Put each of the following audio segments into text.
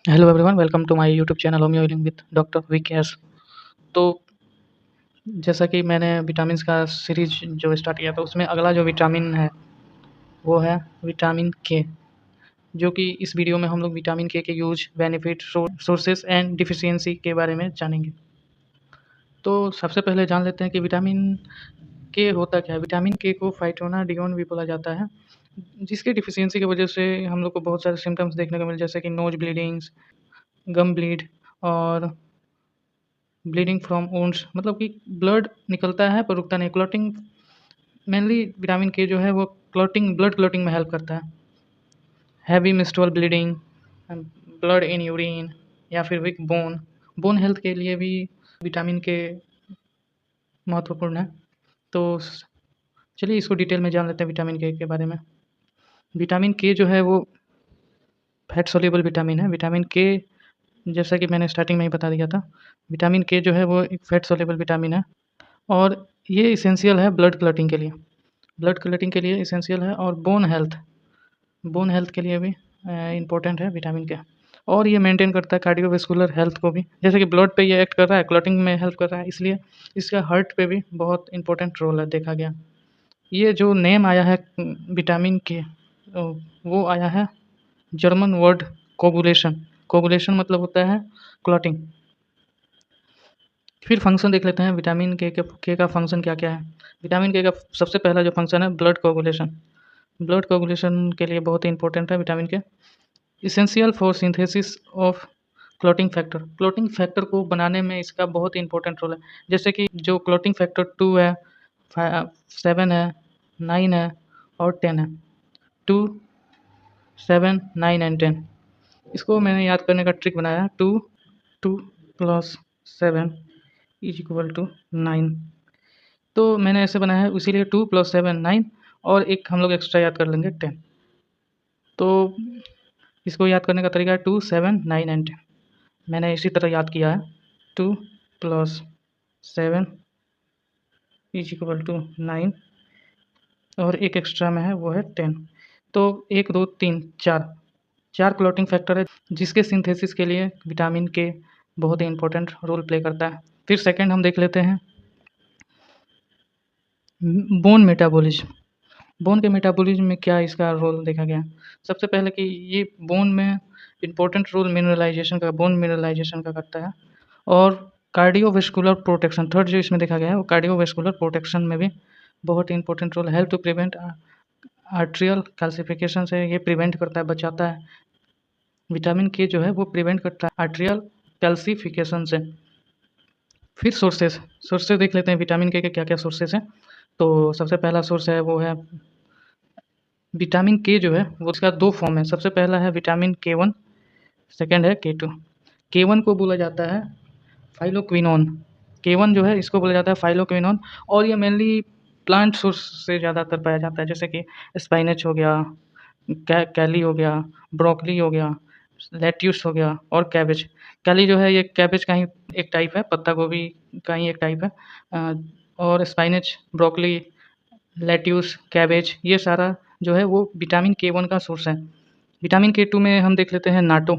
Hello everyone, welcome to my YouTube channel homeo healing with doctor VKS. तो जैसा कि मैंने विटामिन्स का सीरीज जो स्टार्ट किया था, उसमें अगला जो विटामिन है वो है विटामिन के, जो कि इस वीडियो में हम लोग विटामिन के use, benefit, sources and deficiency के बारे में जानेंगे। तो सबसे पहले जान लेते हैं कि विटामिन के होता क्या है। विटामिन के को फाइटोनाडियोन भी बोला जाता है, जिसके डिफिशियंसी की वजह से हम लोग को बहुत सारे सिम्टम्स देखने को मिले, जैसे कि नोज ब्लीडिंग्स, गम ब्लीड और ब्लीडिंग फ्रॉम वुंड्स, मतलब कि ब्लड निकलता है पर रुकता नहीं। क्लॉटिंग, मेनली विटामिन के जो है वो क्लॉटिंग, ब्लड क्लॉटिंग में हेल्प करता है। Heavy menstrual bleeding, blood in urine या फिर वीक बोन, बोन हेल्थ के लिए भी विटामिन के महत्वपूर्ण है। तो चलिए इसको डिटेल में जान लेते हैं विटामिन के बारे में। विटामिन के जो है वो फैट सोल्यूबल विटामिन है। विटामिन के, जैसा कि मैंने स्टार्टिंग में ही बता दिया था, विटामिन के जो है वो एक फैट सोल्यूबल विटामिन है और ये इसेंशियल है ब्लड क्लॉटिंग के लिए। ब्लड क्लॉटिंग के लिए इसेंशियल है और बोन हेल्थ के लिए भी इम्पोर्टेंट है विटामिन के। और ये मेंटेन करता है कार्डियोवैस्कुलर हेल्थ को भी, जैसे कि ब्लड पे ये एक्ट कर रहा है, क्लॉटिंग में हेल्प कर रहा है, इसलिए इसका हार्ट पे भी बहुत इंपॉर्टेंट रोल है देखा गया। ये जो नेम आया है विटामिन के, वो आया है जर्मन वर्ड कोगुलेशन। कोगुलेशन मतलब होता है क्लॉटिंग। फिर फंक्शन देख लेते हैं विटामिन के का फंक्शन क्या क्या है। विटामिन के का सबसे पहला जो फंक्शन है ब्लड कोगुलेशन। ब्लड कोगुलेशन के लिए बहुत ही इंपॉर्टेंट है विटामिन के। Essential for synthesis of clotting factor. Clotting factor को बनाने में इसका बहुत ही इंपॉर्टेंट रोल है, जैसे कि जो क्लॉटिंग फैक्टर 2 है, 7 है, 9 है और 10 है। 2, 7, 9 एंड 10, इसको मैंने याद करने का ट्रिक बनाया। 2 प्लस 7 इज इक्वल टू 9। तो मैंने ऐसे बनाया है, इसीलिए 2 प्लस 7 9, और एक हम लोग एक्स्ट्रा याद कर लेंगे 10। तो इसको याद करने का तरीका है 2, 7, 9 एंड 10। मैंने इसी तरह याद किया है। 2 प्लस 7 इज इक्वल टू 9 और एक एक्स्ट्रा में है वो है 10। तो 1 2 3 4, चार क्लॉटिंग फैक्टर है, जिसके सिंथेसिस के लिए विटामिन के बहुत ही इंपॉर्टेंट रोल प्ले करता है। फिर सेकंड हम देख लेते हैं बोन मेटाबॉलिज्म। बोन के मेटाबॉलिज्म में क्या इसका रोल देखा गया। सबसे पहले कि ये बोन में इंपॉर्टेंट रोल मिनरलाइजेशन का, बोन मिनरलाइजेशन का करता है। और कार्डियोवैस्कुलर प्रोटेक्शन, थर्ड जो इसमें देखा गया है वो कार्डियोवैस्कुलर प्रोटेक्शन में भी बहुत ही इंपॉर्टेंट रोल है। Help to prevent arterial calcification से ये प्रिवेंट करता है, बचाता है। विटामिन के जो है वो प्रिवेंट करता है आर्ट्रियल कैल्सिफिकेशन से। फिर सोर्सेज देख लेते हैं विटामिन के क्या क्या सोर्सेज हैं। तो सबसे पहला सोर्स है वो है विटामिन के जो है वो, उसका दो फॉर्म है। सबसे पहला है विटामिन के 1, सेकेंड है के 2। के 1 को बोला जाता है फाइलोक्विनोन। के 1 जो है इसको बोला जाता है फाइलोक्विनोन, और ये मेनली प्लांट सोर्स से ज़्यादातर पाया जाता है, जैसे कि स्पाइनच हो गया, कैली हो गया, ब्रोकली हो गया, लेट्यूस हो गया और कैबेज। कैली जो है ये कैबेज का ही एक टाइप है, पत्ता गोभी का ही एक टाइप है। और स्पाइनच, ब्रोकली, लेट्यूस, कैबेज, ये सारा जो है वो विटामिन के 1 का सोर्स है। विटामिन के 2 में हम देख लेते हैं नाटो।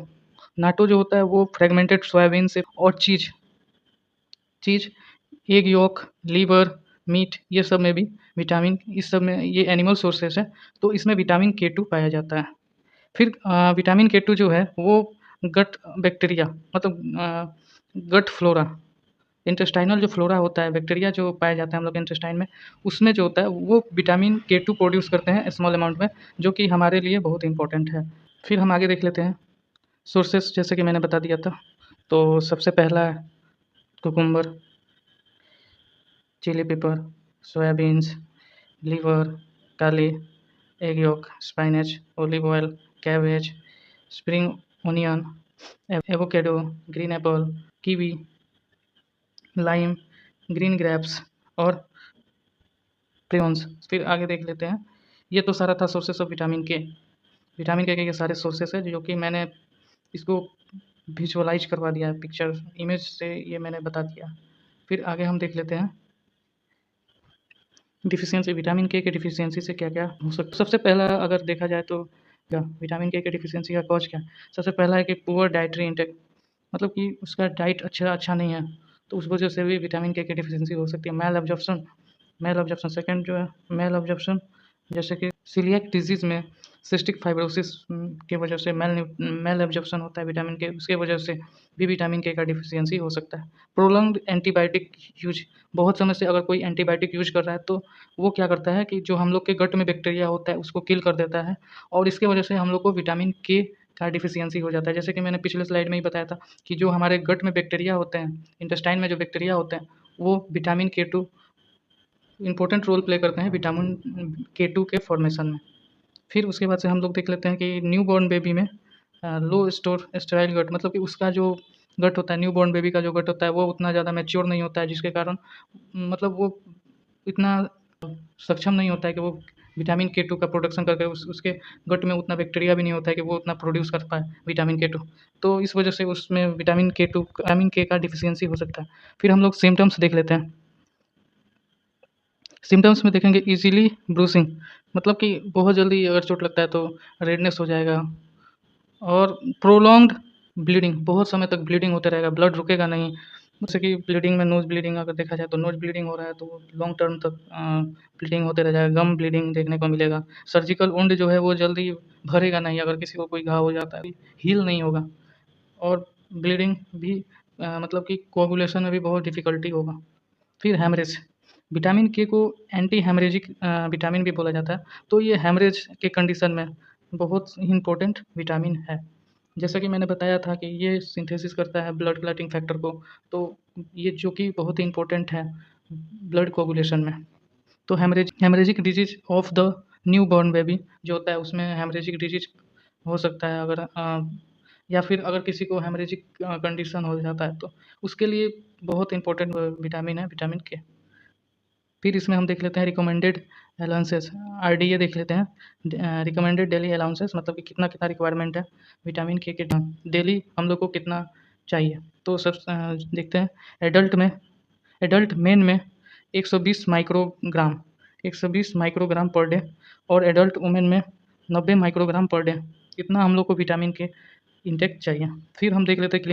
नाटो जो होता है वो फ्रेगमेंटेड सोयाबीन से, और चीज़, एग योक, लीवर, मीट, ये सब में भी विटामिन, इस सब में ये एनिमल सोर्सेस है, तो इसमें विटामिन के 2 पाया जाता है। फिर विटामिन के 2 जो है वो गट बैक्टीरिया, मतलब गट फ्लोरा, इंटेस्टाइनल जो फ्लोरा होता है, बैक्टीरिया जो पाए जाते हैं हम लोग इंटेस्टाइन में, उसमें जो होता है वो विटामिन के 2 प्रोड्यूस करते हैं स्मॉल अमाउंट में, जो कि हमारे लिए बहुत इंपॉर्टेंट है। फिर हम आगे देख लेते हैं सोर्सेस, जैसे कि मैंने बता दिया था। तो सबसे पहला है cucumber, chili pepper, soybeans, liver, kale, egg yolk, spinach, olive oil, cabbage, spring onion, avocado, green apple, kiwi, lime, green grapes और प्रियॉन्स। फिर आगे देख लेते हैं। ये तो सारा था sources of vitamin K. Vitamin K सारे सोर्सेस हैं, जो कि मैंने इसको विजुअलाइज करवा दिया है, पिक्चर इमेज से ये मैंने बता दिया। फिर आगे हम देख लेते हैं डिफिशियंसी, विटामिन के डिफिशियंसी से क्या क्या हो सकता है। सबसे पहला अगर देखा जाए तो क्या विटामिन के डिफिशियंसी का कॉज क्या है? सबसे पहला है कि पुअर डाइटरी इंटेक, मतलब कि उसका डाइट अच्छा नहीं है, तो उस वजह से भी विटामिन के डिफिशियंसी हो सकती है। मेल ऑब्जर्प्शन सेकंड जो है मेल ऑब्जर्प्शन, जैसे कि सीलिएक डिजीज़ में सिस्टिक फाइब्रोसिस की वजह से मेल ऑब्जर्प्शन होता है विटामिन के, उसके वजह से भी विटामिन के का डिफिशियंसी हो सकता है। प्रोलॉन्ग्ड एंटीबायोटिक यूज, बहुत समय से अगर कोई एंटीबायोटिक यूज कर रहा है तो वो क्या करता है कि जो हम लोग के गट में बैक्टीरिया होता है उसको किल कर देता है, और इसके वजह से हम लोग को विटामिन के का डिफिशियंसी हो जाता है। जैसे कि मैंने पिछले स्लाइड में ही बताया था कि जो हमारे गट में बैक्टीरिया होते हैं, इंटेस्टाइन में जो बैक्टीरिया होते हैं, वो विटामिन के 2 इम्पोर्टेंट रोल प्ले करते हैं विटामिन के 2 के फॉर्मेशन में। फिर उसके बाद से हम लोग देख लेते हैं कि न्यू बॉर्न बेबी में लो स्टोर स्टेराइल गट, मतलब कि उसका जो गट होता है, न्यू बॉर्न बेबी का जो गट होता है वो उतना ज़्यादा मैच्योर नहीं होता है, जिसके कारण मतलब वो इतना सक्षम नहीं होता है कि वो विटामिन के 2 का प्रोडक्शन करके उसके गट में उतना बैक्टीरिया भी नहीं होता है कि वो उतना प्रोड्यूस कर पाए विटामिन के 2। तो इस वजह से उसमें विटामिन के का डिफिशियंसी हो सकता है। फिर हम लोग सिम्टम्स देख लेते हैं। सिम्पटम्स में देखेंगे ईज़िली ब्रूसिंग, मतलब कि बहुत जल्दी अगर चोट लगता है तो रेडनेस हो जाएगा, और प्रोलॉन्ग्ड ब्लीडिंग, बहुत समय तक ब्लीडिंग होते रहेगा, ब्लड रुकेगा नहीं। जैसे कि ब्लीडिंग में नोज़ ब्लीडिंग अगर देखा जाए तो नोज़ ब्लीडिंग हो रहा है तो लॉन्ग टर्म तक ब्लीडिंग होते रह जाएगा, गम ब्लीडिंग देखने को मिलेगा। सर्जिकल वुंड जो है वो जल्दी भरेगा नहीं, अगर किसी को कोई घाव हो जाता है हील नहीं होगा, और ब्लीडिंग भी मतलब कि कोagulation में भी बहुत डिफ़िकल्टी होगा। फिर हैमरेज, विटामिन के को एंटी हैमरेजिक विटामिन भी बोला जाता है, तो ये हैमरेज के कंडीशन में बहुत ही इम्पोर्टेंट विटामिन है। जैसा कि मैंने बताया था कि ये सिंथेसिस करता है ब्लड क्लॉटिंग फैक्टर को, तो ये जो कि बहुत ही इम्पोर्टेंट है ब्लड कोगुलेशन में। तो haemorrhagic disease of the new born baby जो होता है उसमें हैमरेजिक डिजीज हो सकता है, अगर या फिर अगर किसी को हैमरेजिक कंडीशन हो जाता है तो उसके लिए बहुत इंपॉर्टेंट विटामिन है विटामिन के। फिर इसमें हम देख लेते हैं रिकमेंडेड अलाउंसेस, आरडीए देख लेते हैं, रिकमेंडेड डेली अलाउंसेस, मतलब कि कितना कितना रिक्वायरमेंट है विटामिन के डेली हम लोग को कितना चाहिए। तो सब देखते हैं। एडल्ट मेन में 120 माइक्रोग्राम 120 माइक्रोग्राम पर डे, और एडल्ट वुमेन में 90 माइक्रोग्राम पर डे, इतना हम लोग को विटामिन के इंटेक चाहिए। फिर हम देख लेते हैं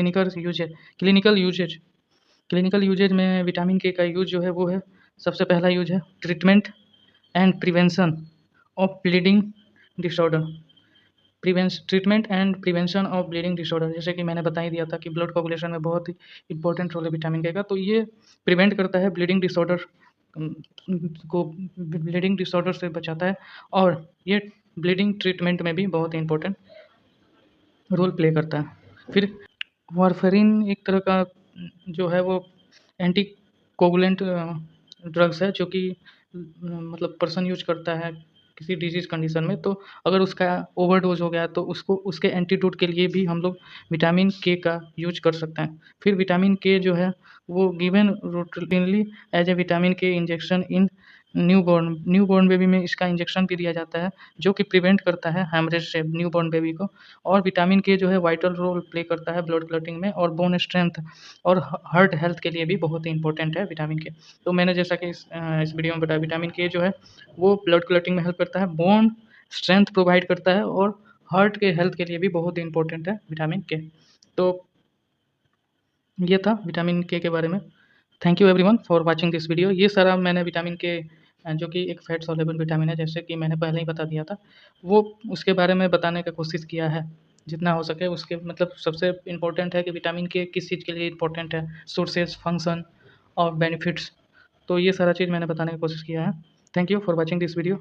क्लिनिकल यूजेज में विटामिन के का यूज जो है वो है, सबसे पहला यूज है treatment and prevention of bleeding disorder, जैसे कि मैंने बता ही दिया था कि ब्लड कोगुलेशन में बहुत ही इंपॉर्टेंट रोल है विटामिन के का, तो ये प्रिवेंट करता है ब्लीडिंग डिसऑर्डर से बचाता है, और ये ब्लीडिंग ट्रीटमेंट में भी बहुत ही इंपॉर्टेंट रोल प्ले करता है। फिर वारफेरिन एक तरह का जो है वो एंटी कोगुलेंट ड्रग्स है, जो कि मतलब पर्सन यूज करता है किसी डिजीज़ कंडीशन में, तो अगर उसका ओवरडोज हो गया तो उसको उसके एंटीडोट के लिए भी हम लोग विटामिन के का यूज कर सकते हैं। फिर विटामिन के जो है वो given routinely as a vitamin K injection in newborn baby में इसका इंजेक्शन भी दिया जाता है, जो कि प्रिवेंट करता है हैमरेज से न्यूबॉर्न बेबी को। और विटामिन के जो है वाइटल रोल प्ले करता है ब्लड क्लॉटिंग में और बोन स्ट्रेंथ और हार्ट हेल्थ के लिए भी बहुत ही इंपॉर्टेंट है विटामिन के। तो मैंने जैसा कि इस वीडियो में बताया, विटामिन के जो है वो ब्लड क्लॉटिंग में हेल्प करता है, बोन स्ट्रेंथ प्रोवाइड करता है, और हार्ट के हेल्थ के लिए भी बहुत ही इंपॉर्टेंट है विटामिन के। तो ये था विटामिन के बारे में। Thank you everyone for watching this video. ये सारा मैंने विटामिन के जो कि एक फैट सॉल्युबल विटामिन है, जैसे कि मैंने पहले ही बता दिया था, वो उसके बारे में बताने का कोशिश किया है जितना हो सके। उसके मतलब सबसे इम्पोर्टेंट है कि विटामिन के किस चीज़ के लिए इम्पोर्टेंट है, सोर्सेज, फंक्शन और बेनिफिट्स। तो ये सारा चीज़ मैंने बताने की कोशिश किया है। Thank you for watching this video.